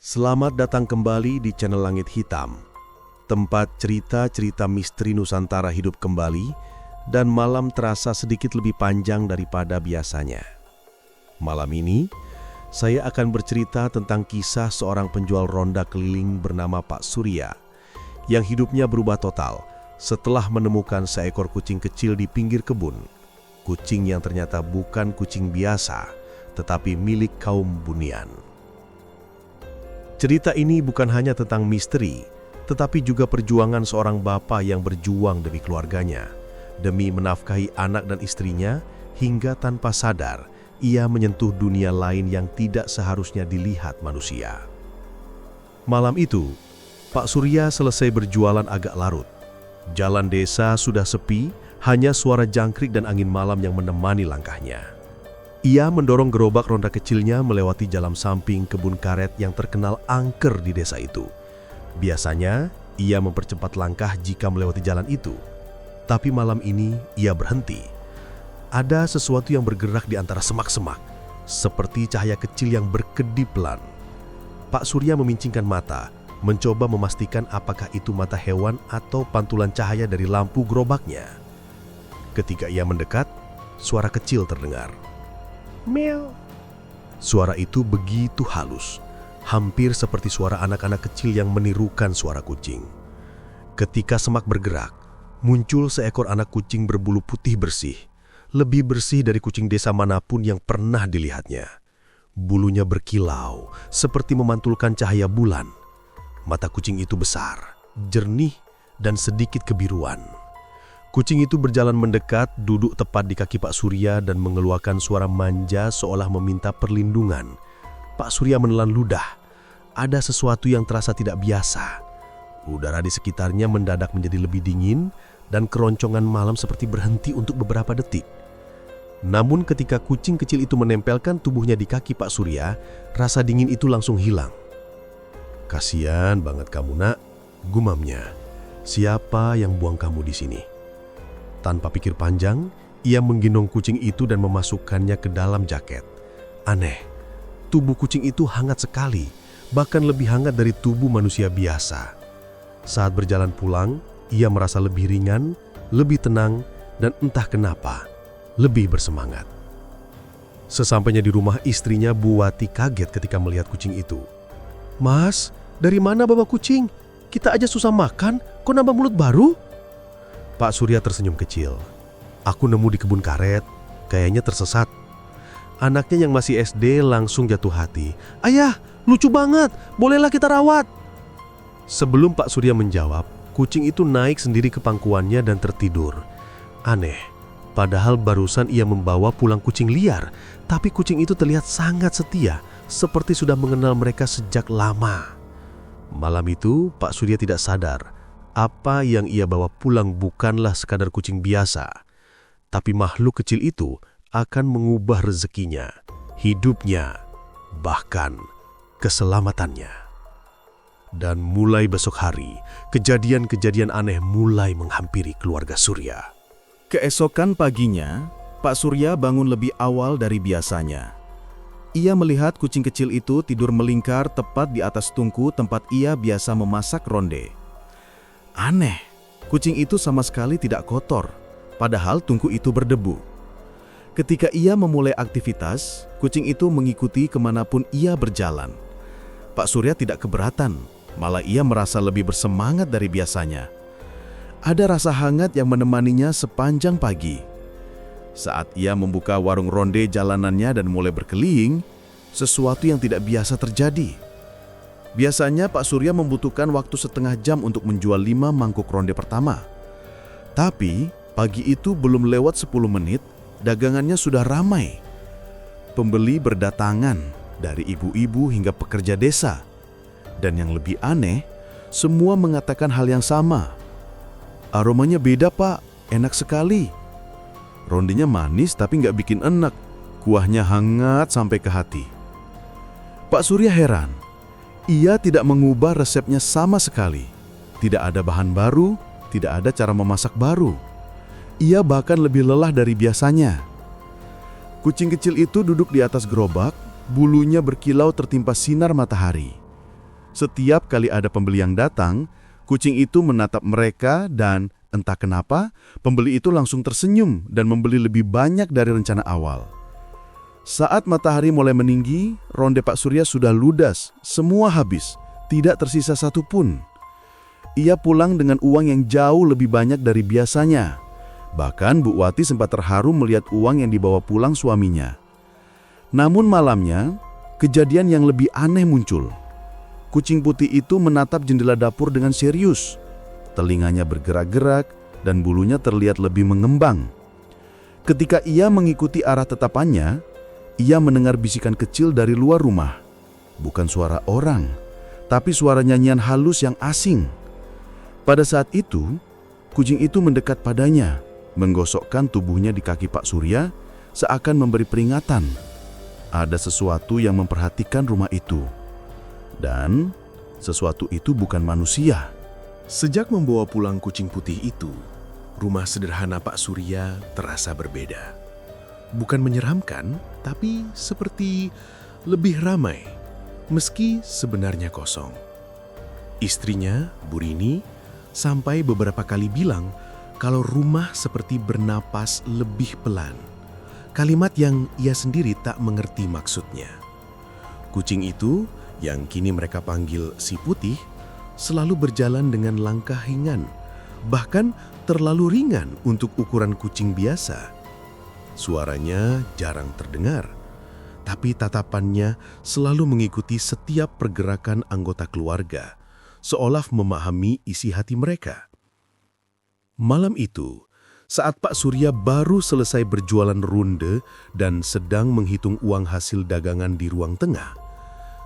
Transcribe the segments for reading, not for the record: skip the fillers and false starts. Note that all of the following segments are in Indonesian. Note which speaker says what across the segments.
Speaker 1: Selamat datang kembali di channel Langit Hitam, tempat cerita-cerita misteri Nusantara hidup kembali dan malam terasa sedikit lebih panjang daripada biasanya. Malam ini, saya akan bercerita tentang kisah seorang penjual ronda keliling bernama Pak Surya yang hidupnya berubah total setelah menemukan seekor kucing kecil di pinggir kebun. Kucing yang ternyata bukan kucing biasa, tetapi milik kaum Bunian. Cerita ini bukan hanya tentang misteri, tetapi juga perjuangan seorang bapak yang berjuang demi keluarganya, demi menafkahi anak dan istrinya, hingga tanpa sadar ia menyentuh dunia lain yang tidak seharusnya dilihat manusia. Malam itu, Pak Surya selesai berjualan agak larut. Jalan desa sudah sepi, hanya suara jangkrik dan angin malam yang menemani langkahnya. Ia mendorong gerobak ronda kecilnya melewati jalan samping kebun karet yang terkenal angker di desa itu. Biasanya, ia mempercepat langkah jika melewati jalan itu. Tapi malam ini, ia berhenti. Ada sesuatu yang bergerak di antara semak-semak, seperti cahaya kecil yang berkedip pelan. Pak Surya memincingkan mata, mencoba memastikan apakah itu mata hewan atau pantulan cahaya dari lampu gerobaknya. Ketika ia mendekat, suara kecil terdengar. Meow. Suara itu begitu halus, hampir seperti suara anak-anak kecil yang menirukan suara kucing. Ketika semak bergerak, muncul seekor anak kucing berbulu putih bersih, lebih bersih dari kucing desa manapun yang pernah dilihatnya. Bulunya berkilau, seperti memantulkan cahaya bulan. Mata kucing itu besar, jernih, dan sedikit kebiruan. Kucing itu berjalan mendekat, duduk tepat di kaki Pak Surya dan mengeluarkan suara manja seolah meminta perlindungan. Pak Surya menelan ludah. Ada sesuatu yang terasa tidak biasa. Udara di sekitarnya mendadak menjadi lebih dingin dan keroncongan malam seperti berhenti untuk beberapa detik. Namun ketika kucing kecil itu menempelkan tubuhnya di kaki Pak Surya, rasa dingin itu langsung hilang. "Kasian banget kamu, Nak," gumamnya. "Siapa yang buang kamu di sini?" Tanpa pikir panjang, ia menggendong kucing itu dan memasukkannya ke dalam jaket. Aneh, tubuh kucing itu hangat sekali, bahkan lebih hangat dari tubuh manusia biasa. Saat berjalan pulang, ia merasa lebih ringan, lebih tenang, dan entah kenapa, lebih bersemangat. Sesampainya di rumah, istrinya Bu Wati kaget ketika melihat kucing itu. "Mas, dari mana bawa kucing? Kita aja susah makan, kok nambah mulut baru?" Pak Surya tersenyum kecil. "Aku nemu di kebun karet, kayaknya tersesat." Anaknya yang masih SD langsung jatuh hati. "Ayah, lucu banget, bolehlah kita rawat." Sebelum Pak Surya menjawab, kucing itu naik sendiri ke pangkuannya dan tertidur. Aneh, padahal barusan ia membawa pulang kucing liar, tapi kucing itu terlihat sangat setia, seperti sudah mengenal mereka sejak lama. Malam itu, Pak Surya tidak sadar. Apa yang ia bawa pulang bukanlah sekadar kucing biasa, tapi makhluk kecil itu akan mengubah rezekinya, hidupnya, bahkan keselamatannya. Dan mulai besok hari, kejadian-kejadian aneh mulai menghampiri keluarga Surya.
Speaker 2: Keesokan paginya, Pak Surya bangun lebih awal dari biasanya. Ia melihat kucing kecil itu tidur melingkar tepat di atas tungku tempat ia biasa memasak ronde. Aneh, kucing itu sama sekali tidak kotor, padahal tungku itu berdebu. Ketika ia memulai aktivitas, kucing itu mengikuti kemanapun ia berjalan. Pak Surya tidak keberatan, malah ia merasa lebih bersemangat dari biasanya. Ada rasa hangat yang menemaninya sepanjang pagi. Saat ia membuka warung ronde jalanannya dan mulai berkeliling, sesuatu yang tidak biasa terjadi. Biasanya Pak Surya membutuhkan waktu setengah jam untuk menjual 5 mangkuk ronde pertama. Tapi pagi itu belum lewat 10 menit, dagangannya sudah ramai. Pembeli berdatangan dari ibu-ibu hingga pekerja desa. Dan yang lebih aneh, semua mengatakan hal yang sama. "Aromanya beda, Pak, enak sekali. Rondenya manis tapi nggak bikin enak, kuahnya hangat sampai ke hati." Pak Surya heran. Ia tidak mengubah resepnya sama sekali. Tidak ada bahan baru, tidak ada cara memasak baru. Ia bahkan lebih lelah dari biasanya. Kucing kecil itu duduk di atas gerobak, bulunya berkilau tertimpa sinar matahari. Setiap kali ada pembeli yang datang, kucing itu menatap mereka dan entah kenapa, pembeli itu langsung tersenyum dan membeli lebih banyak dari rencana awal. Saat matahari mulai meninggi, ronde Pak Surya sudah ludas, semua habis, tidak tersisa satu pun. Ia pulang dengan uang yang jauh lebih banyak dari biasanya. Bahkan Bu Wati sempat terharu melihat uang yang dibawa pulang suaminya. Namun malamnya, kejadian yang lebih aneh muncul. Kucing putih itu menatap jendela dapur dengan serius. Telinganya bergerak-gerak dan bulunya terlihat lebih mengembang. Ketika ia mengikuti arah tatapannya, ia mendengar bisikan kecil dari luar rumah. Bukan suara orang, tapi suara nyanyian halus yang asing. Pada saat itu, kucing itu mendekat padanya, menggosokkan tubuhnya di kaki Pak Surya, seakan memberi peringatan. Ada sesuatu yang memperhatikan rumah itu. Dan sesuatu itu bukan manusia.
Speaker 1: Sejak membawa pulang kucing putih itu, rumah sederhana Pak Surya terasa berbeda. Bukan menyeramkan, tapi seperti lebih ramai, meski sebenarnya kosong. Istrinya, Bu Rini, sampai beberapa kali bilang kalau rumah seperti bernapas lebih pelan. Kalimat yang ia sendiri tak mengerti maksudnya. Kucing itu, yang kini mereka panggil si putih, selalu berjalan dengan langkah ringan, bahkan terlalu ringan untuk ukuran kucing biasa. Suaranya jarang terdengar, tapi tatapannya selalu mengikuti setiap pergerakan anggota keluarga, seolah memahami isi hati mereka. Malam itu, saat Pak Surya baru selesai berjualan ronde dan sedang menghitung uang hasil dagangan di ruang tengah,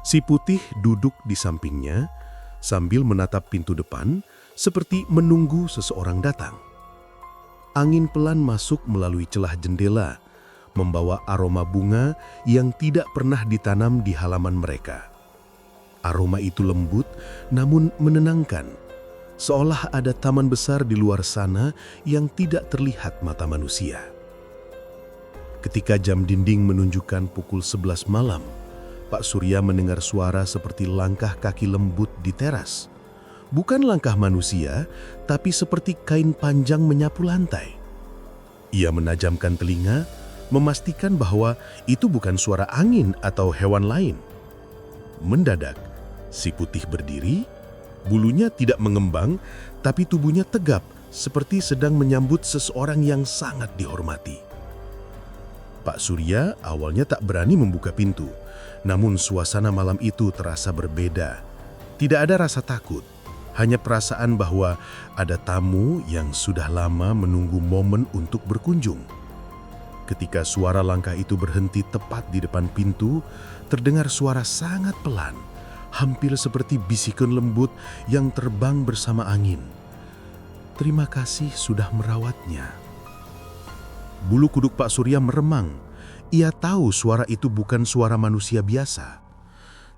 Speaker 1: si putih duduk di sampingnya sambil menatap pintu depan seperti menunggu seseorang datang. Angin pelan masuk melalui celah jendela, membawa aroma bunga yang tidak pernah ditanam di halaman mereka. Aroma itu lembut namun menenangkan, seolah ada taman besar di luar sana yang tidak terlihat mata manusia. Ketika jam dinding menunjukkan pukul 11 malam, Pak Surya mendengar suara seperti langkah kaki lembut di teras. Bukan langkah manusia, tapi seperti kain panjang menyapu lantai. Ia menajamkan telinga, memastikan bahwa itu bukan suara angin atau hewan lain. Mendadak, si putih berdiri, bulunya tidak mengembang, tapi tubuhnya tegap, seperti sedang menyambut seseorang yang sangat dihormati. Pak Surya awalnya tak berani membuka pintu. Namun suasana malam itu terasa berbeda. Tidak ada rasa takut, hanya perasaan bahwa ada tamu yang sudah lama menunggu momen untuk berkunjung. Ketika suara langkah itu berhenti tepat di depan pintu, terdengar suara sangat pelan, hampir seperti bisikan lembut yang terbang bersama angin. Terima kasih sudah merawatnya. Bulu kuduk Pak Surya meremang. Ia tahu suara itu bukan suara manusia biasa.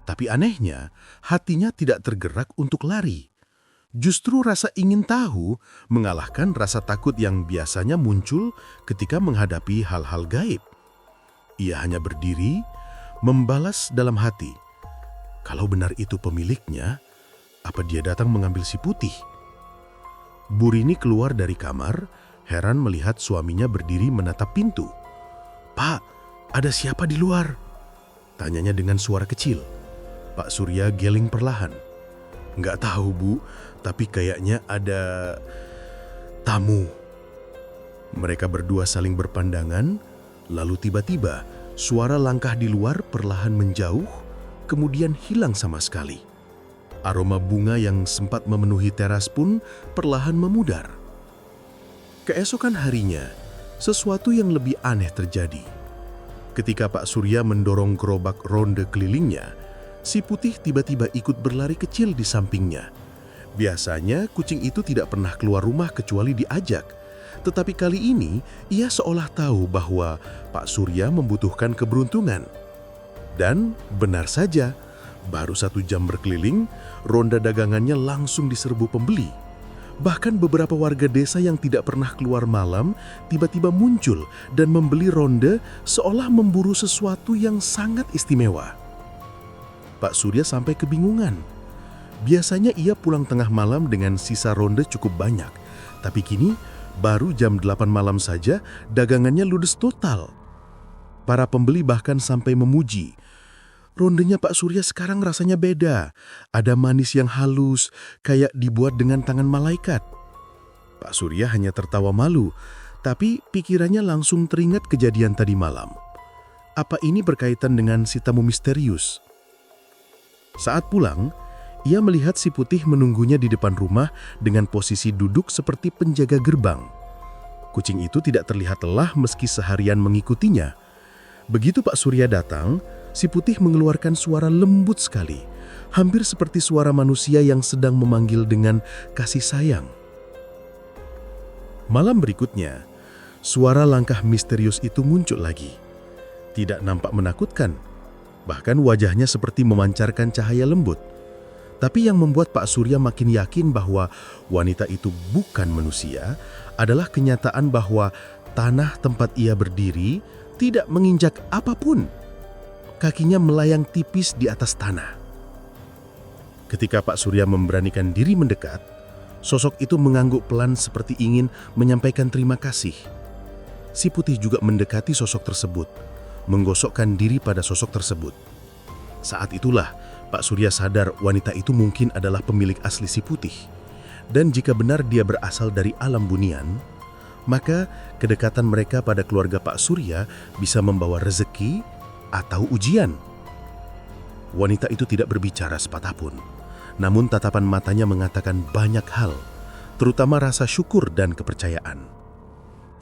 Speaker 1: Tapi anehnya, hatinya tidak tergerak untuk lari. Justru rasa ingin tahu mengalahkan rasa takut yang biasanya muncul ketika menghadapi hal-hal gaib. Ia hanya berdiri, membalas dalam hati. Kalau benar itu pemiliknya, apa dia datang mengambil si putih? Bu Rini keluar dari kamar, heran melihat suaminya berdiri menatap pintu. "Pak, ada siapa di luar?" tanyanya dengan suara kecil. Pak Surya geling perlahan. "Nggak tahu, Bu, tapi kayaknya ada tamu." Mereka berdua saling berpandangan, lalu tiba-tiba suara langkah di luar perlahan menjauh, kemudian hilang sama sekali. Aroma bunga yang sempat memenuhi teras pun perlahan memudar. Keesokan harinya, sesuatu yang lebih aneh terjadi. Ketika Pak Surya mendorong gerobak ronde kelilingnya, si putih tiba-tiba ikut berlari kecil di sampingnya. Biasanya kucing itu tidak pernah keluar rumah kecuali diajak. Tetapi kali ini ia seolah tahu bahwa Pak Surya membutuhkan keberuntungan. Dan benar saja, baru 1 jam berkeliling, ronda dagangannya langsung diserbu pembeli. Bahkan beberapa warga desa yang tidak pernah keluar malam tiba-tiba muncul dan membeli ronde seolah memburu sesuatu yang sangat istimewa. Pak Surya sampai kebingungan. Biasanya ia pulang tengah malam dengan sisa ronde cukup banyak, tapi kini baru jam 8 malam saja dagangannya ludes total. Para pembeli bahkan sampai memuji. Rondenya Pak Surya sekarang rasanya beda. Ada manis yang halus, kayak dibuat dengan tangan malaikat. Pak Surya hanya tertawa malu, tapi pikirannya langsung teringat kejadian tadi malam. Apa ini berkaitan dengan si tamu misterius? Saat pulang, ia melihat si putih menunggunya di depan rumah dengan posisi duduk seperti penjaga gerbang. Kucing itu tidak terlihat lelah meski seharian mengikutinya. Begitu Pak Surya datang, si putih mengeluarkan suara lembut sekali, hampir seperti suara manusia yang sedang memanggil dengan kasih sayang. Malam berikutnya, suara langkah misterius itu muncul lagi. Tidak nampak menakutkan, bahkan wajahnya seperti memancarkan cahaya lembut. Tapi yang membuat Pak Surya makin yakin bahwa wanita itu bukan manusia adalah kenyataan bahwa tanah tempat ia berdiri tidak menginjak apapun. Kakinya melayang tipis di atas tanah. Ketika Pak Surya memberanikan diri mendekat, sosok itu mengangguk pelan seperti ingin menyampaikan terima kasih. Si putih juga mendekati sosok tersebut, menggosokkan diri pada sosok tersebut. Saat itulah Pak Surya sadar wanita itu mungkin adalah pemilik asli si putih. Dan jika benar dia berasal dari alam bunian, maka kedekatan mereka pada keluarga Pak Surya bisa membawa rezeki atau ujian. Wanita itu tidak berbicara sepatah pun, namun tatapan matanya mengatakan banyak hal, terutama rasa syukur dan kepercayaan.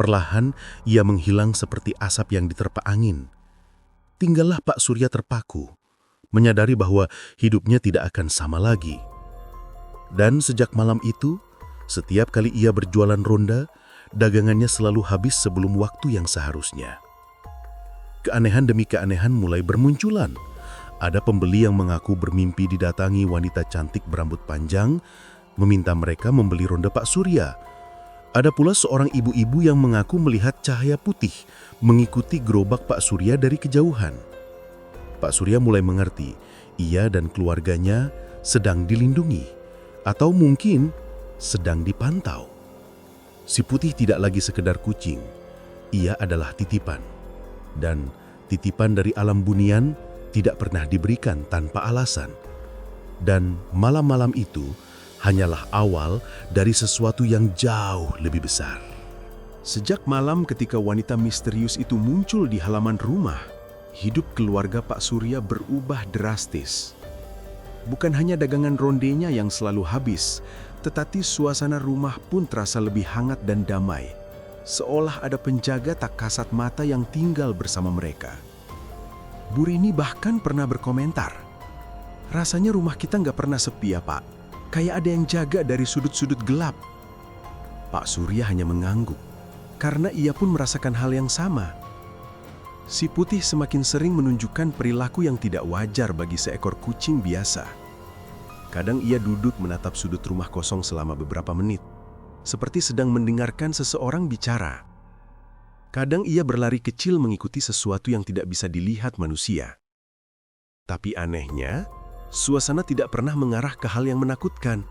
Speaker 1: Perlahan ia menghilang seperti asap yang diterpa angin. Tinggallah Pak Surya terpaku, menyadari bahwa hidupnya tidak akan sama lagi. Dan sejak malam itu, setiap kali ia berjualan ronda, dagangannya selalu habis sebelum waktu yang seharusnya. Keanehan demi keanehan mulai bermunculan. Ada pembeli yang mengaku bermimpi didatangi wanita cantik berambut panjang, meminta mereka membeli ronda Pak Surya. Ada pula seorang ibu-ibu yang mengaku melihat cahaya putih mengikuti gerobak Pak Surya dari kejauhan. Pak Surya mulai mengerti, ia dan keluarganya sedang dilindungi, atau mungkin sedang dipantau. Si putih tidak lagi sekedar kucing, ia adalah titipan. Dan titipan dari alam bunian tidak pernah diberikan tanpa alasan. Dan malam-malam itu hanyalah awal dari sesuatu yang jauh lebih besar. Sejak malam ketika wanita misterius itu muncul di halaman rumah, hidup keluarga Pak Surya berubah drastis. Bukan hanya dagangan rondenya yang selalu habis, tetapi suasana rumah pun terasa lebih hangat dan damai. Seolah ada penjaga tak kasat mata yang tinggal bersama mereka. Bu Rini bahkan pernah berkomentar, "Rasanya rumah kita nggak pernah sepi ya Pak, kayak ada yang jaga dari sudut-sudut gelap." Pak Surya hanya mengangguk, karena ia pun merasakan hal yang sama. Si putih semakin sering menunjukkan perilaku yang tidak wajar bagi seekor kucing biasa. Kadang ia duduk menatap sudut rumah kosong selama beberapa menit, seperti sedang mendengarkan seseorang bicara. Kadang ia berlari kecil mengikuti sesuatu yang tidak bisa dilihat manusia. Tapi anehnya, suasana tidak pernah mengarah ke hal yang menakutkan.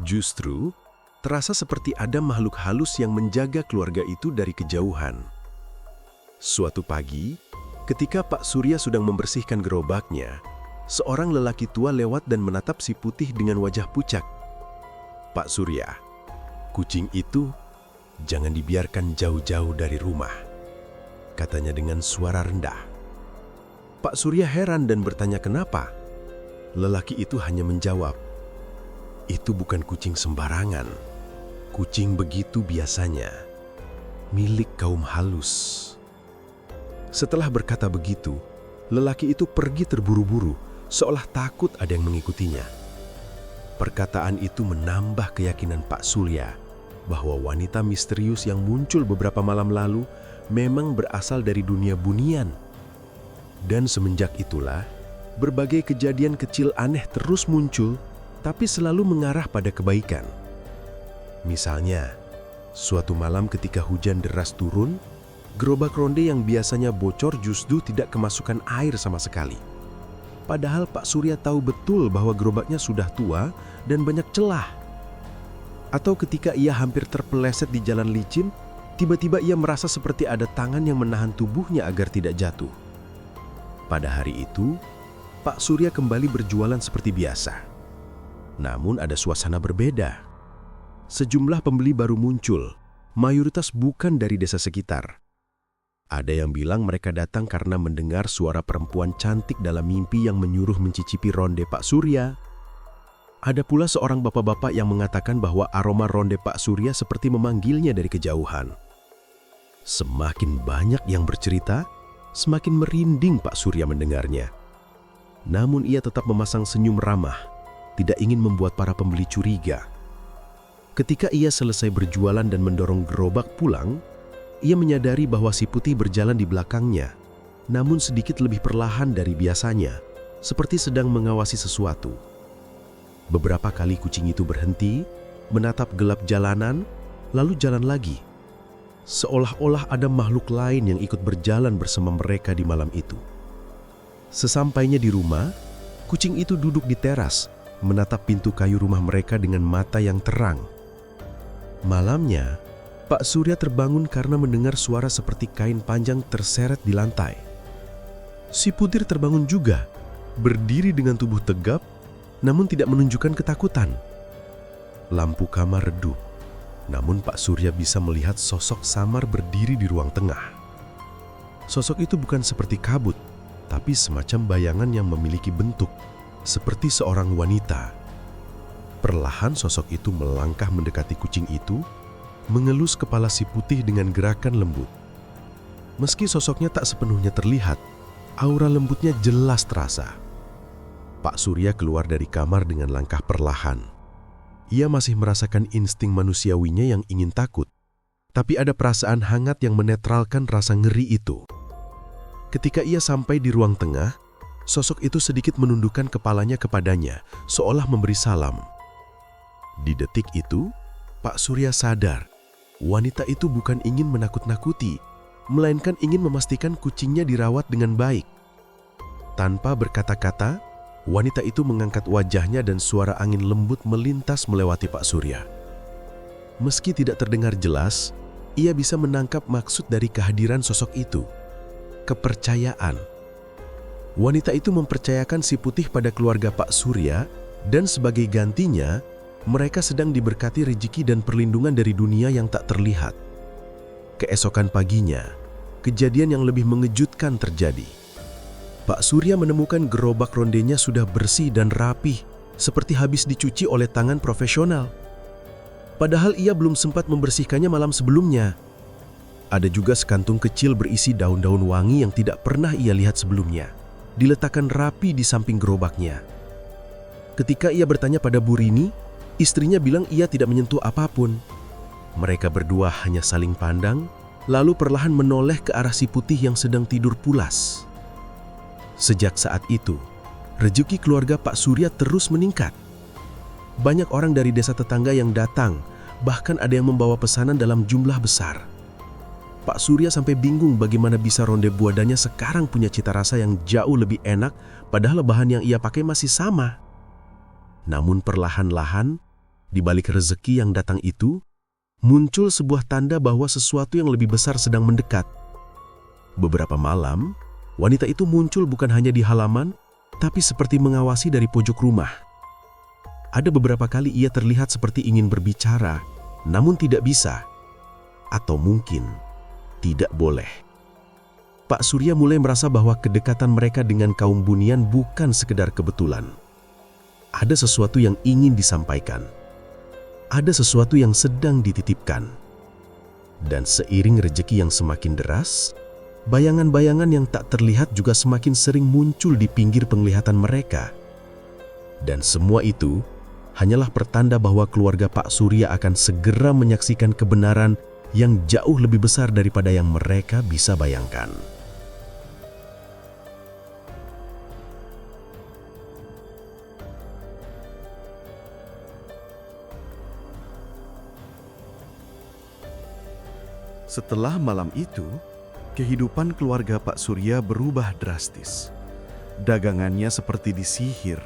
Speaker 1: Justru, terasa seperti ada makhluk halus yang menjaga keluarga itu dari kejauhan. Suatu pagi, ketika Pak Surya sedang membersihkan gerobaknya, seorang lelaki tua lewat dan menatap si putih dengan wajah pucat. "Pak Surya, kucing itu jangan dibiarkan jauh-jauh dari rumah," katanya dengan suara rendah. Pak Surya heran dan bertanya kenapa. Lelaki itu hanya menjawab, "Itu bukan kucing sembarangan. Kucing begitu biasanya, milik kaum halus." Setelah berkata begitu, lelaki itu pergi terburu-buru, seolah takut ada yang mengikutinya. Perkataan itu menambah keyakinan Pak Surya bahwa wanita misterius yang muncul beberapa malam lalu memang berasal dari dunia bunian. Dan semenjak itulah, berbagai kejadian kecil aneh terus muncul, tapi selalu mengarah pada kebaikan. Misalnya, suatu malam ketika hujan deras turun, gerobak ronde yang biasanya bocor justru tidak kemasukan air sama sekali. Padahal Pak Surya tahu betul bahwa gerobaknya sudah tua dan banyak celah. Atau ketika ia hampir terpeleset di jalan licin, tiba-tiba ia merasa seperti ada tangan yang menahan tubuhnya agar tidak jatuh. Pada hari itu, Pak Surya kembali berjualan seperti biasa. Namun ada suasana berbeda. Sejumlah pembeli baru muncul, mayoritas bukan dari desa sekitar. Ada yang bilang mereka datang karena mendengar suara perempuan cantik dalam mimpi yang menyuruh mencicipi ronde Pak Surya. Ada pula seorang bapak-bapak yang mengatakan bahwa aroma ronde Pak Surya seperti memanggilnya dari kejauhan. Semakin banyak yang bercerita, semakin merinding Pak Surya mendengarnya. Namun ia tetap memasang senyum ramah, tidak ingin membuat para pembeli curiga. Ketika ia selesai berjualan dan mendorong gerobak pulang, ia menyadari bahwa si putih berjalan di belakangnya, namun sedikit lebih perlahan dari biasanya, seperti sedang mengawasi sesuatu. Beberapa kali kucing itu berhenti, menatap gelap jalanan, lalu jalan lagi. Seolah-olah ada makhluk lain yang ikut berjalan bersama mereka di malam itu. Sesampainya di rumah, kucing itu duduk di teras, menatap pintu kayu rumah mereka dengan mata yang terang. Malamnya, Pak Surya terbangun karena mendengar suara seperti kain panjang terseret di lantai. Si Putir terbangun juga, berdiri dengan tubuh tegap, namun tidak menunjukkan ketakutan. Lampu kamar redup, namun Pak Surya bisa melihat sosok samar berdiri di ruang tengah. Sosok itu bukan seperti kabut, tapi semacam bayangan yang memiliki bentuk, seperti seorang wanita. Perlahan sosok itu melangkah mendekati kucing itu, mengelus kepala si putih dengan gerakan lembut. Meski sosoknya tak sepenuhnya terlihat, aura lembutnya jelas terasa. Pak Surya keluar dari kamar dengan langkah perlahan. Ia masih merasakan insting manusiawinya yang ingin takut, tapi ada perasaan hangat yang menetralkan rasa ngeri itu. Ketika ia sampai di ruang tengah, sosok itu sedikit menundukkan kepalanya kepadanya, seolah memberi salam. Di detik itu, Pak Surya sadar, wanita itu bukan ingin menakut-nakuti, melainkan ingin memastikan kucingnya dirawat dengan baik. Tanpa berkata-kata, wanita itu mengangkat wajahnya dan suara angin lembut melintas melewati Pak Surya. Meski tidak terdengar jelas, ia bisa menangkap maksud dari kehadiran sosok itu. Kepercayaan. Wanita itu mempercayakan si putih pada keluarga Pak Surya, dan sebagai gantinya, mereka sedang diberkati rezeki dan perlindungan dari dunia yang tak terlihat. Keesokan paginya, kejadian yang lebih mengejutkan terjadi. Pak Surya menemukan gerobak rondenya sudah bersih dan rapih, seperti habis dicuci oleh tangan profesional. Padahal ia belum sempat membersihkannya malam sebelumnya. Ada juga sekantung kecil berisi daun-daun wangi yang tidak pernah ia lihat sebelumnya, diletakkan rapi di samping gerobaknya. Ketika ia bertanya pada Bu Rini, istrinya bilang ia tidak menyentuh apapun. Mereka berdua hanya saling pandang, lalu perlahan menoleh ke arah si putih yang sedang tidur pulas. Sejak saat itu, rezeki keluarga Pak Surya terus meningkat. Banyak orang dari desa tetangga yang datang, bahkan ada yang membawa pesanan dalam jumlah besar. Pak Surya sampai bingung bagaimana bisa ronde buadanya sekarang punya cita rasa yang jauh lebih enak, padahal bahan yang ia pakai masih sama. Namun perlahan-lahan, di balik rezeki yang datang itu, muncul sebuah tanda bahwa sesuatu yang lebih besar sedang mendekat. Beberapa malam, wanita itu muncul bukan hanya di halaman, tapi seperti mengawasi dari pojok rumah. Ada beberapa kali ia terlihat seperti ingin berbicara, namun tidak bisa. Atau mungkin, tidak boleh. Pak Surya mulai merasa bahwa kedekatan mereka dengan kaum Bunian bukan sekedar kebetulan. Ada sesuatu yang ingin disampaikan. Ada sesuatu yang sedang dititipkan. Dan seiring rezeki yang semakin deras, bayangan-bayangan yang tak terlihat juga semakin sering muncul di pinggir penglihatan mereka. Dan semua itu hanyalah pertanda bahwa keluarga Pak Surya akan segera menyaksikan kebenaran yang jauh lebih besar daripada yang mereka bisa bayangkan. Setelah malam itu, kehidupan keluarga Pak Surya berubah drastis.
Speaker 2: Dagangannya seperti disihir.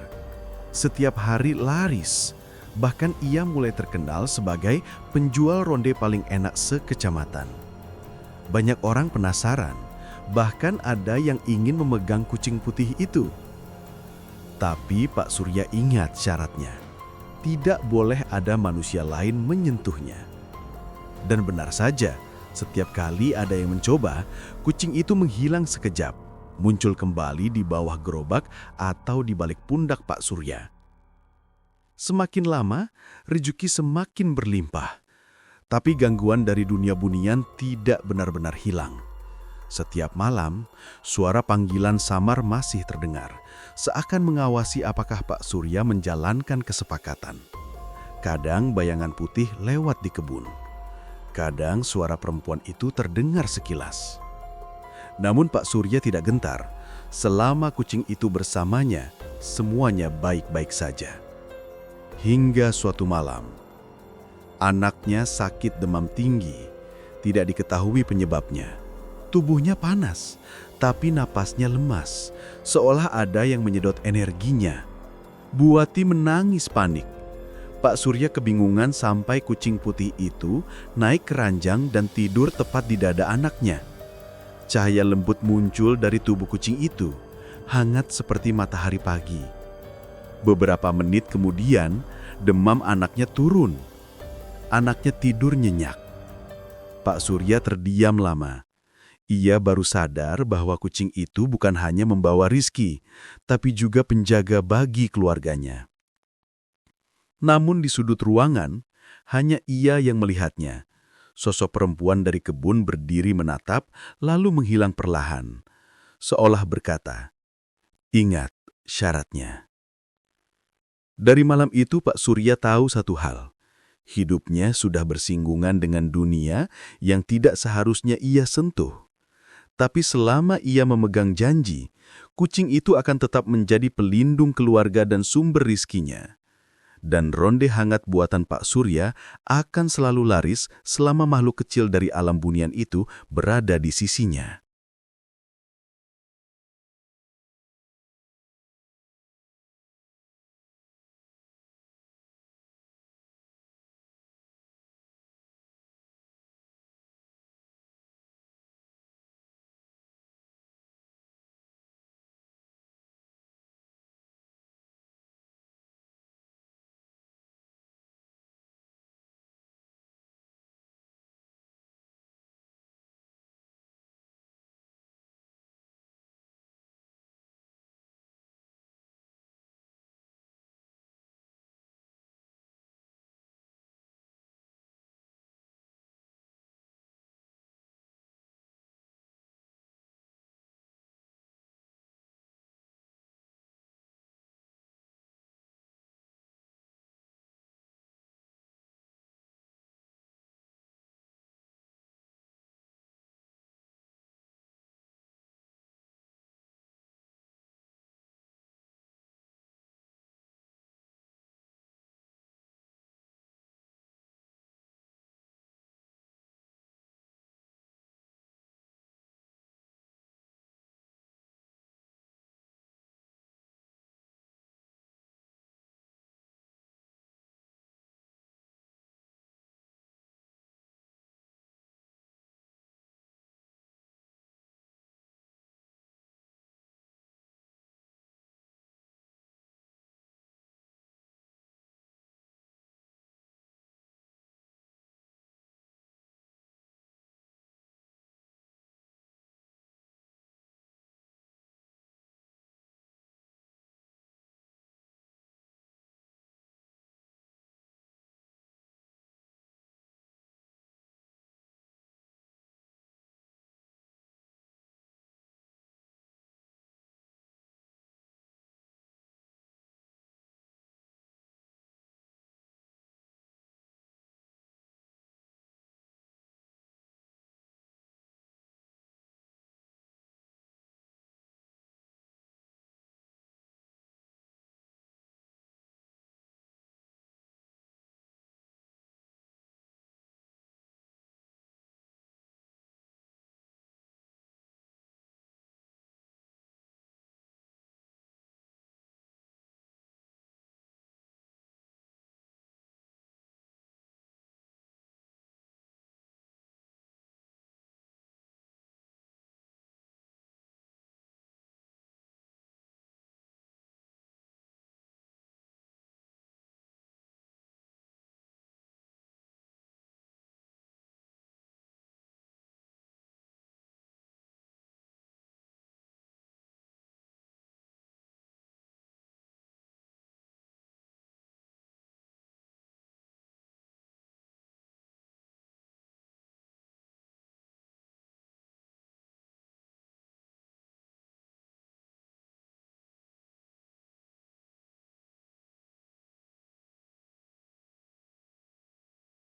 Speaker 2: Setiap hari laris. Bahkan ia mulai terkenal sebagai penjual ronde paling enak sekecamatan. Banyak orang penasaran, bahkan ada yang ingin memegang kucing putih itu. Tapi Pak Surya ingat syaratnya. Tidak boleh ada manusia lain menyentuhnya. Dan benar saja, setiap kali ada yang mencoba, kucing itu menghilang sekejap, muncul kembali di bawah gerobak atau di balik pundak Pak Surya. Semakin lama, rezeki semakin berlimpah. Tapi gangguan dari dunia bunian tidak benar-benar hilang. Setiap malam, suara panggilan samar masih terdengar, seakan mengawasi apakah Pak Surya menjalankan kesepakatan. Kadang bayangan putih lewat di kebun. Kadang suara perempuan itu terdengar sekilas. Namun Pak Surya tidak gentar. Selama kucing itu bersamanya, semuanya baik-baik saja. Hingga suatu malam, anaknya sakit demam tinggi, tidak diketahui penyebabnya. Tubuhnya panas, tapi napasnya lemas, seolah ada yang menyedot energinya. Buati menangis panik. Pak Surya kebingungan sampai kucing putih itu naik ke ranjang dan tidur tepat di dada anaknya. Cahaya lembut muncul dari tubuh kucing itu, hangat seperti matahari pagi. Beberapa menit kemudian, demam anaknya turun. Anaknya tidur nyenyak. Pak Surya terdiam lama. Ia baru sadar bahwa kucing itu bukan hanya membawa rizki, tapi juga penjaga bagi keluarganya. Namun di sudut ruangan, hanya ia yang melihatnya. Sosok perempuan dari kebun berdiri menatap, lalu menghilang perlahan. Seolah berkata, "Ingat syaratnya." Dari malam itu Pak Surya tahu satu hal. Hidupnya sudah bersinggungan dengan dunia yang tidak seharusnya ia sentuh. Tapi selama ia memegang janji, kucing itu akan tetap menjadi pelindung keluarga dan sumber rizkinya. Dan ronde hangat buatan Pak Surya akan selalu laris selama makhluk kecil dari alam bunian itu berada di sisinya.